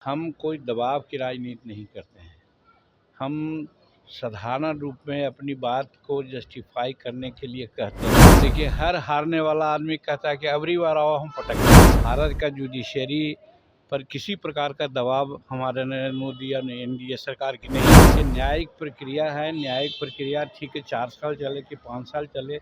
हम कोई दबाव की राजनीति नहीं करते हैं। हम साधारण रूप में अपनी बात को जस्टिफाई करने के लिए कहते हैं। देखिए, हर हारने वाला आदमी कहता है कि अबरी बार आओ हम पटक दें। भारत का जुडिशरी पर किसी प्रकार का दबाव हमारे नरेंद्र मोदी या एनडीए सरकार की नहीं है। ये न्यायिक प्रक्रिया है। न्यायिक प्रक्रिया ठीक है, 4 साल चले कि 5 साल चले,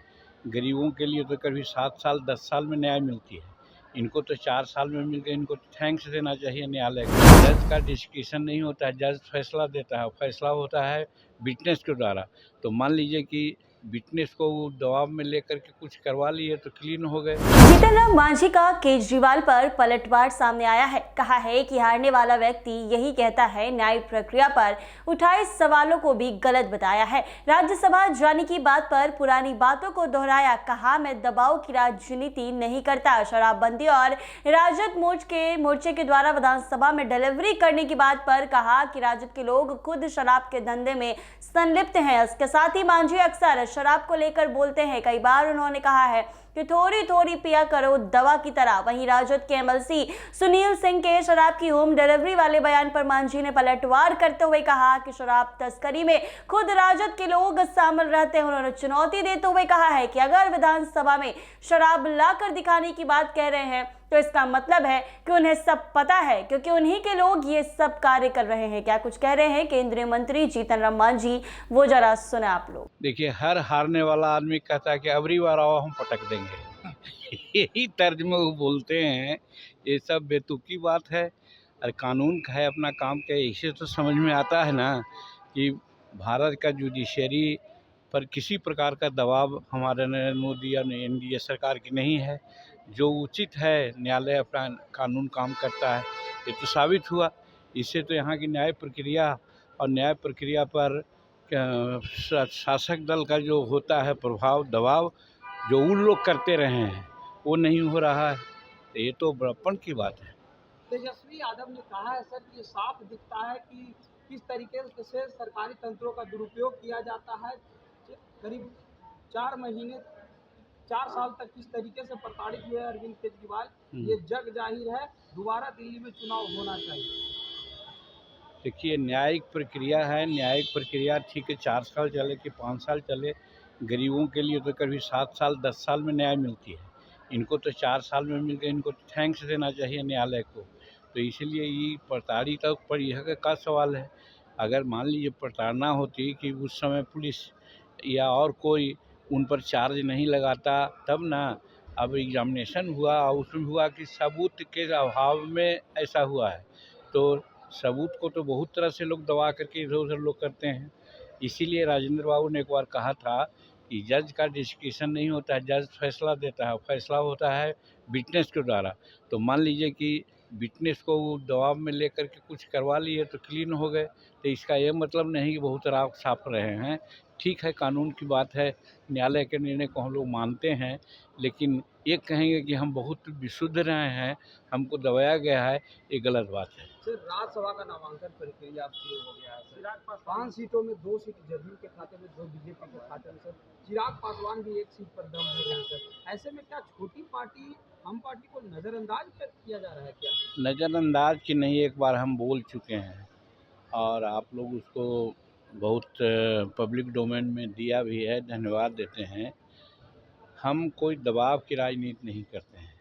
गरीबों के लिए तो कभी 7 साल 10 साल में न्याय मिलती है। इनको तो 4 साल में मिल गए। इनको थैंक्स देना चाहिए न्यायालय को। जज का डिस्कशन नहीं होता है, जज फैसला देता है। फैसला होता है विटनेस के द्वारा। तो मान लीजिए कि विटनेस को वो दबाव में लेकर के कुछ करवा लिए तो क्लीन हो गए। जीतन राम मांझी का केजरीवाल पर पलटवार सामने आया है। कहा है कि हारने वाला व्यक्ति यही कहता है, न्यायिक प्रक्रिया पर उठाए सवालों को भी गलत बताया है। राज्यसभा जाने की बात पर पुरानी बातों को दोहराया। कहा, मैं दबाव की राजनीति नहीं करता। शराबबंदी और राजद मोर्चे के द्वारा विधानसभा में डिलीवरी करने की बात पर कहा कि राजद के लोग खुद शराब के धंधे में संलिप्त हैं। इसके साथ ही मांझी अक्सर शराब को लेकर बोलते हैं। कई बार उन्होंने कहा है कि थोड़ी थोड़ी पिया करो दवा की तरह। वहीं राजद के एमएलसी सुनील सिंह के शराब की होम डिलीवरी वाले बयान पर मांझी ने पलटवार करते हुए कहा कि शराब तस्करी में खुद राजद के लोग शामिल रहते हैं। उन्होंने चुनौती देते हुए कहा है कि अगर विधानसभा में शराब लाकर दिखाने की बात कह रहे हैं तो इसका मतलब है कि उन्हें सब पता है, क्योंकि उन्हीं के लोग ये सब कार्य कर रहे हैं। क्या कुछ कह रहे हैं केंद्रीय मंत्री जीतन राम मांझी, वो जरा सुने आप लोग। देखिए, हर हारने वाला आदमी कहता है कि अबरी बार आओ हम पटक देंगे। यही तर्ज में वो बोलते हैं। ये सब बेतुकी बात है। और कानून का है, अपना काम क्या है। इससे तो समझ में आता है ना कि भारत का जुडिशरी पर किसी प्रकार का दबाव हमारे नरेंद्र मोदी या एनडीए सरकार की नहीं है। जो उचित है, न्यायालय अपना कानून काम करता है। ये तो साबित हुआ। इससे तो यहाँ की न्याय प्रक्रिया और न्याय प्रक्रिया पर शासक दल का जो होता है प्रभाव, दबाव जो उन लोग करते रहे हैं, वो नहीं हो रहा है। तो ये तो बड़प्पन की बात है। तेजस्वी यादव ने कहा है सर, ये साफ दिखता है कि किस तरीके से सरकारी तंत्रों का दुरुपयोग किया जाता है। करीब 4 साल तक किस तरीके से प्रताड़ित हुए अरविंद केजरीवाल, ये जग जाहिर है। दोबारा दिल्ली में चुनाव होना चाहिए। देखिए, न्यायिक प्रक्रिया है। न्यायिक प्रक्रिया ठीक है, 4 साल चले कि 5 साल चले, गरीबों के लिए तो कभी 7 साल 10 साल में न्याय मिलती है। इनको तो 4 साल में मिल गए। इनको थैंक्स देना चाहिए न्यायालय को। तो इसीलिए ये प्रताड़ित पर यह का सवाल है। अगर मान लीजिए प्रताड़ना होती कि उस समय पुलिस या और कोई उन पर चार्ज नहीं लगाता, तब ना। अब एग्जामिनेशन हुआ और उसमें हुआ कि सबूत के अभाव में ऐसा हुआ है। तो सबूत को तो बहुत तरह से लोग दबा करके इधर उधर लोग करते हैं। इसीलिए राजेंद्र बाबू ने एक बार कहा था कि जज का डिस्कशन नहीं होता है, जज फैसला देता है। फैसला होता है विटनेस के द्वारा। तो मान लीजिए कि विटनेस को वो दबाव में लेकर के कुछ करवा लिए तो क्लीन हो गए। तो इसका ये मतलब नहीं कि बहुत राख साफ रहे हैं। ठीक है, कानून की बात है, न्यायालय के निर्णय को हम लोग मानते हैं। लेकिन ये कहेंगे कि हम बहुत विशुद्ध रहे हैं, हमको दबाया गया है, ये गलत बात है। सर, राज्यसभा का नामांकन प्रक्रिया अब शुरू हो गया है। चिराग पासवान 5 सीटों में 2 सीट जदयू के खाते में, 2 बीजेपी के खाते में। सर, चिराग पासवान भी 1 सीट पर दम हो रहे हैं। सर, ऐसे में क्या छोटी पार्टी हम पार्टी को नज़रअंदाज किया जा रहा है क्या? नज़रअंदाज की नहीं, एक बार हम बोल चुके हैं और आप लोग उसको बहुत पब्लिक डोमेन में दिया भी है, धन्यवाद देते हैं। हम कोई दबाव की राजनीति नहीं करते हैं।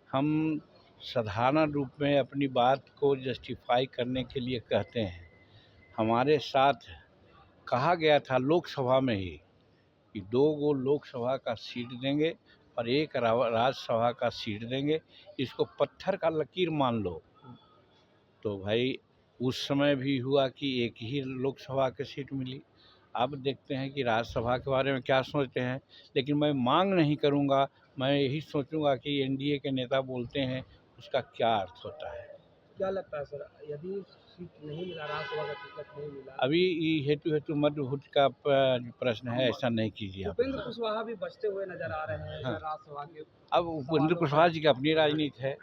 हम साधारण रूप में अपनी बात को जस्टिफाई करने के लिए कहते हैं। हमारे साथ कहा गया था लोकसभा में ही कि 2 गो लोकसभा का सीट देंगे और 1 राज्यसभा का सीट देंगे। इसको पत्थर का लकीर मान लो। तो भाई, उस समय भी हुआ कि 1 ही लोकसभा की सीट मिली। अब देखते हैं कि राज्यसभा के बारे में क्या सोचते हैं। लेकिन मैं मांग नहीं करूंगा, मैं यही सोचूंगा कि एनडीए के नेता बोलते हैं उसका क्या अर्थ होता है। क्या लगता है सर, यदि सीट नहीं मिला, राज्यसभा का टिकट नहीं मिला, अभी हेतु मध्यभुज का प्रश्न है, ऐसा नहीं कीजिए आप। उपेंद्र कुशवाहा भी बचते हुए नजर आ रहे हैं। हाँ। राज्यसभा के अब उपेंद्र कुशवाहा जी की अपनी राजनीति है,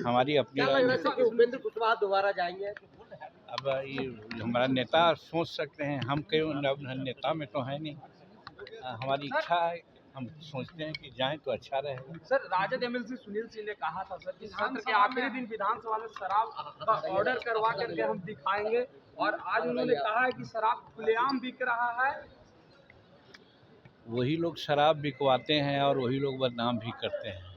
हमारी अपनी राजनीति है। उपेंद्र कुशवाहा दोबारा जाएंगे? अब ये हमारा नेता सोच सकते हैं, हम क्यों नेता में तो है नहीं। हमारी इच्छा है हम सोचते हैं कि जाएं तो अच्छा रहेगा। सर, राजद एमएलसी सुनील सिंह ने कहा था सर कि सत्र के आखिरी दिन विधानसभा में शराब का ऑर्डर करवा करके हम दिखाएंगे, और आज उन्होंने कहा है कि शराब खुलेआम बिक रहा है। वही लोग शराब बिकवाते हैं और वही लोग बदनाम भी करते हैं।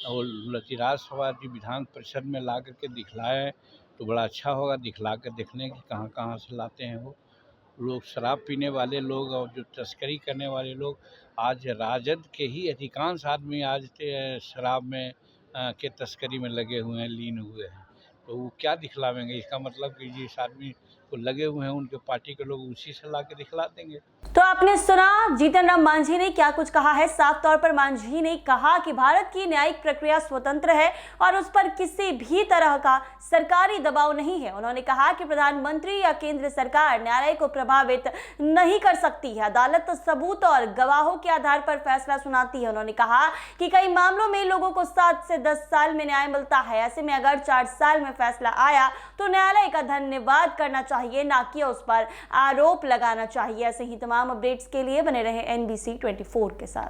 और राज्यसभा जी विधान परिषद में ला करके दिखलाए तो बड़ा अच्छा होगा, दिखला कर देखने की कहाँ कहाँ से लाते हैं वो लोग। शराब पीने वाले लोग और जो तस्करी करने वाले लोग, आज राजद के ही अधिकांश आदमी आज शराब में के तस्करी में लगे हुए हैं, लीन हुए हैं। तो वो क्या दिखलावेंगे? इसका मतलब कि जिस आदमी को लगे हुए हैं उनके पार्टी के लोग उसी से ला के दिखला देंगे। तो आपने सुना जीतन राम मांझी ने क्या कुछ कहा है। साफ तौर पर मांझी ने कहा कि भारत की न्यायिक प्रक्रिया स्वतंत्र है और उस पर किसी भी तरह का सरकारी दबाव नहीं है। उन्होंने कहा कि प्रधानमंत्री या केंद्र सरकार न्यायालय को प्रभावित नहीं कर सकती है। अदालत सबूत और गवाहों के आधार पर फैसला सुनाती है। उन्होंने कहा कि कई मामलों में लोगों को 7 से 10 साल में न्याय मिलता है। ऐसे में अगर 4 साल में फैसला आया तो न्यायालय का धन्यवाद करना चाहिए, ना कि उस पर आरोप लगाना चाहिए। ऐसे ही तमाम अपडेट्स के लिए बने रहे NBC 24 के साथ।